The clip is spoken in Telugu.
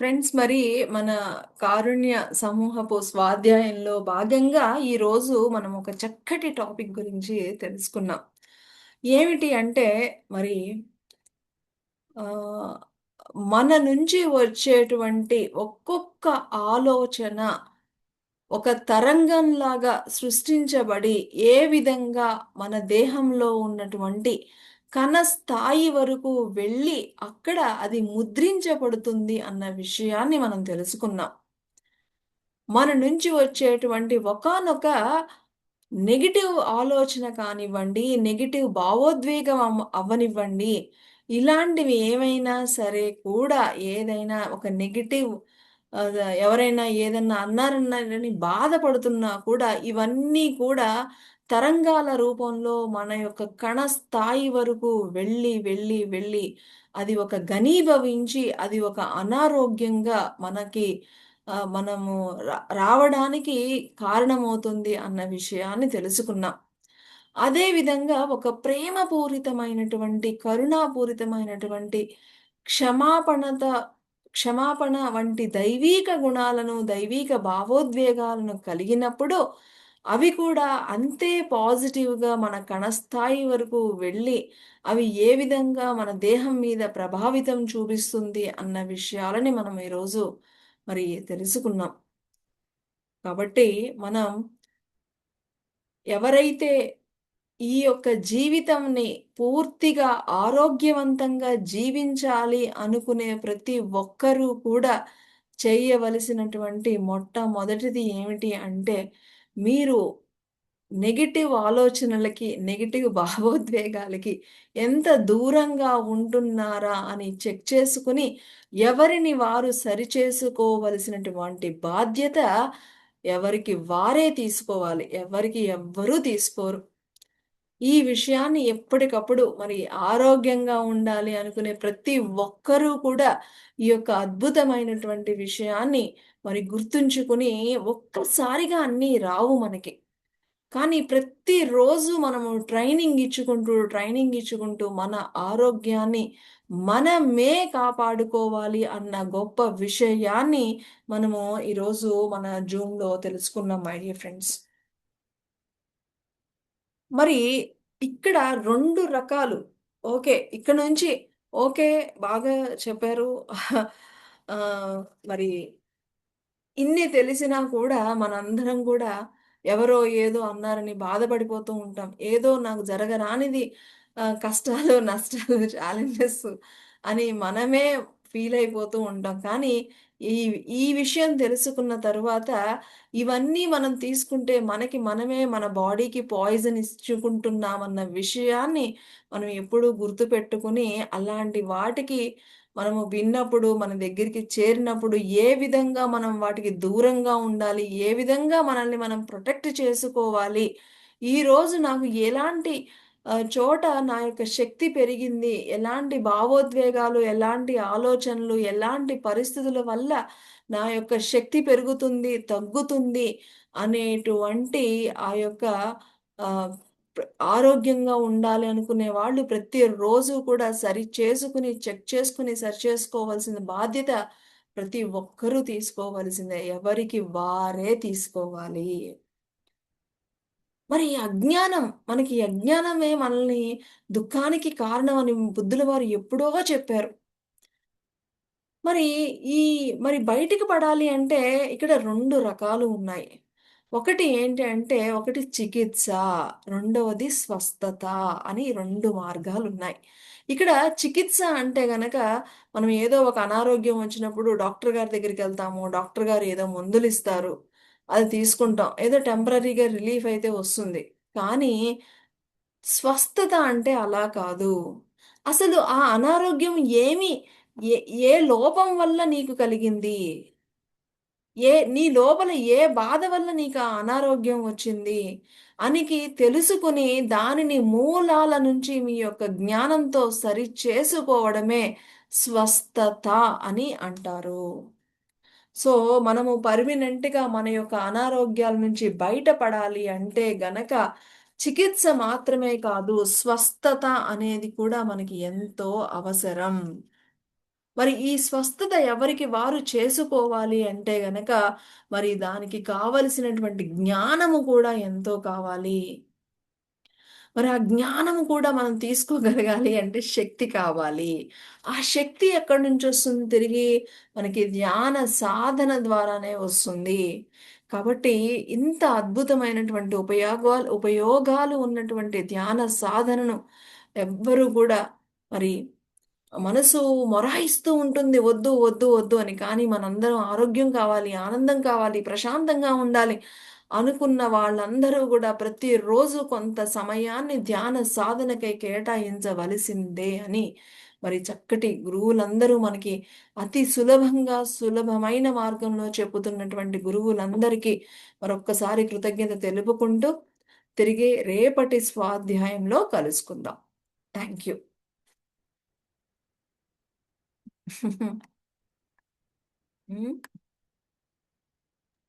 ఫ్రెండ్స్ మరి మన కారుణ్య సమూహపు స్వాధ్యాయంలో భాగంగా ఈరోజు మనం ఒక చక్కటి టాపిక్ గురించి తెలుసుకున్నాం. ఏమిటి అంటే మరి ఆ, మన నుంచి వచ్చేటువంటి ఒక్కొక్క ఆలోచన ఒక తరంగంలాగా సృష్టించబడి ఏ విధంగా మన దేహంలో ఉన్నటువంటి కణ స్థాయి వరకు వెళ్ళి అక్కడ అది ముద్రించబడుతుంది అన్న విషయాన్ని మనం తెలుసుకున్నాం. మన నుంచి వచ్చేటువంటి ఒకానొక నెగెటివ్ ఆలోచన కానివ్వండి, నెగెటివ్ భావోద్వేగం అవ్వనివ్వండి, ఇలాంటివి ఏమైనా సరే కూడా ఏదైనా ఒక నెగెటివ్ ఎవరైనా ఏదన్నా అన్నారన్నారని బాధపడుతున్నా కూడా ఇవన్నీ కూడా తరంగాల రూపంలో మన యొక్క కణ స్థాయి వరకు వెళ్ళి, వెళ్ళి, వెళ్ళి అది ఒక ఘనీభవించి అది ఒక అనారోగ్యంగా మనకి మనము రావడానికి కారణమవుతుంది అన్న విషయాన్ని తెలుసుకున్నాం. అదే విధంగా ఒక ప్రేమపూరితమైనటువంటి, కరుణాపూరితమైనటువంటి క్షమాపణత క్షమాపణ వంటి దైవీక గుణాలను, దైవీక భావోద్వేగాలను కలిగినప్పుడు అవి కూడా అంతే పాజిటివ్‌గా మన కణస్థాయి వరకు వెళ్ళి, అవి ఏ విధంగా మన దేహం మీద ప్రభావితం చూపిస్తుంది అన్న విషయాలని మనం ఈరోజు మరి తెలుసుకున్నాం. కాబట్టి మనం ఎవరైతే ఈ యొక్క జీవితంని పూర్తిగా ఆరోగ్యవంతంగా జీవించాలి అనుకునే ప్రతి ఒక్కరూ కూడా చేయవలసినటువంటి మొట్టమొదటిది ఏమిటి అంటే, మీరు నెగెటివ్ ఆలోచనలకి, నెగెటివ్ భావోద్వేగాలకి ఎంత దూరంగా ఉంటున్నారా అని చెక్ చేసుకుని, ఎవరిని వారు సరిచేసుకోవలసినటువంటి బాధ్యత ఎవరికి వారే తీసుకోవాలి. ఎవరికి ఎవ్వరూ తీసుకోరు. ఈ విషయాన్ని ఎప్పటికప్పుడు మరి ఆరోగ్యంగా ఉండాలి అనుకునే ప్రతి ఒక్కరూ కూడా ఈ యొక్క అద్భుతమైనటువంటి విషయాన్ని మరి గుర్తుంచుకుని ఒక్కసారిగా అన్నీ రావు మనకి. కానీ ప్రతిరోజు మనము ట్రైనింగ్ ఇచ్చుకుంటూ మన ఆరోగ్యాన్ని మనమే కాపాడుకోవాలి అన్న గొప్ప విషయాన్ని మనము ఈరోజు మన జూమ్‌లో తెలుసుకున్నాం మై డియర్ ఫ్రెండ్స్. మరి ఇక్కడ 2 రకాలు. ఓకే. ఇక్కడ నుంచి ఓకే. బాగా చెప్పారు. మరి ఇన్ని తెలిసినా కూడా మనందరం కూడా ఎవరో ఏదో అన్నారని బాధపడిపోతూ ఉంటాం. ఏదో నాకు జరగరానిది కష్టాలు, నష్టాలు, ఛాలెంజెస్ అని మనమే ఫీల్ అయిపోతూ ఉంటాం. కానీ ఈ ఈ విషయం తెలుసుకున్న తరువాత ఇవన్నీ మనం తీసుకుంటే మనకి మనమే మన బాడీకి పాయిజన్ ఇచ్చుకుంటున్నామన్న విషయాన్ని మనం ఎప్పుడూ గుర్తుపెట్టుకొని అలాంటి వాటికి మనము విన్నప్పుడు, మన దగ్గరికి చేరినప్పుడు ఏ విధంగా మనం వాటికి దూరంగా ఉండాలి? ఏ విధంగా మనల్ని మనం ప్రొటెక్ట్ చేసుకోవాలి? ఈరోజు నాకు ఎలాంటి చోట నా యొక్క శక్తి పెరిగింది? ఎలాంటి భావోద్వేగాలు, ఎలాంటి ఆలోచనలు, ఎలాంటి పరిస్థితుల వల్ల నా యొక్క శక్తి పెరుగుతుంది, తగ్గుతుంది అనేటువంటి ఆ యొక్క ఆహ్, ప్ర ఆరోగ్యంగా ఉండాలి అనుకునే వాళ్ళు ప్రతిరోజు కూడా సరి చేసుకుని, చెక్ చేసుకుని, సరి చేసుకోవాల్సిన బాధ్యత ప్రతి ఒక్కరూ తీసుకోవాల్సిందే. ఎవరికి వారే తీసుకోవాలి. మరి ఈ అజ్ఞానం, మనకి ఈ అజ్ఞానమే మనల్ని దుఃఖానికి కారణమని బుద్ధుల వారు ఎప్పుడో చెప్పారు. మరి ఈ మరి బయటికి పడాలి అంటే ఇక్కడ 2 రకాలు ఉన్నాయి. ఒకటి ఏంటి అంటే, ఒకటి చికిత్స, రెండవది స్వస్థత అని 2 మార్గాలున్నాయి. ఇక్కడ చికిత్స అంటే గనక మనం ఏదో ఒక అనారోగ్యం వచ్చినప్పుడు డాక్టర్ గారి దగ్గరికెళ్తాము. డాక్టర్ గారు ఏదో మందులిస్తారు. అది తీసుకుంటాం. ఏదో టెంపరరీగా రిలీఫ్ అయితే వస్తుంది. కానీ స్వస్థత అంటే అలా కాదు. అసలు ఆ అనారోగ్యం ఏమి ఏ ఏ లోపం వల్ల నీకు కలిగింది? నీ లోపల ఏ బాధ వల్ల నీకు ఆ అనారోగ్యం వచ్చింది? అనికి తెలుసుకొని దానిని మూలాల నుంచి మీ యొక్క జ్ఞానంతో సరిచేసుకోవడమే స్వస్థత అని అంటారు. సో, మనము పర్మినెంట్‌గా మన యొక్క అనారోగ్యాల నుంచి బయటపడాలి అంటే గనక, చికిత్స మాత్రమే కాదు, స్వస్థత అనేది కూడా మనకి ఎంతో అవసరం. మరి ఈ స్వస్థత ఎవరికి వారు చేసుకోవాలి అంటే గనక, మరి దానికి కావలసినటువంటి జ్ఞానము కూడా ఎంతో కావాలి. మరి ఆ జ్ఞానము కూడా మనం తీసుకోగలగాలి అంటే శక్తి కావాలి. ఆ శక్తి ఎక్కడి నుంచొస్తుంది తిరిగి? మనకి ధ్యాన సాధన ద్వారానే వస్తుంది. కాబట్టి ఇంత అద్భుతమైనటువంటి ఉపయోగాలు ఉన్నటువంటి ధ్యాన సాధనను ఎవ్వరు కూడా మరి మనసు మొరాయిస్తూ ఉంటుంది. వద్దు, వద్దు, వద్దు అని. కానీ మనందరం ఆరోగ్యం కావాలి, ఆనందం కావాలి, ప్రశాంతంగా ఉండాలి అనుకున్న వాళ్ళందరూ గూడా ప్రతిరోజు కొంత సమయాన్ని ధ్యాన సాధనకై కేటాయించవలసిందే అని మరి చక్కటి గురువులందరూ మనకి అతి సులభంగా, సులభమైన మార్గంలో చెప్పుతున్నటువంటి గురువులందరికీ మరొక్కసారి కృతజ్ఞత తెలుపుకుంటూ తిరిగి రేపటి స్వాధ్యాయంలో కలుసుకుందాం. Thank you. హ్మ్.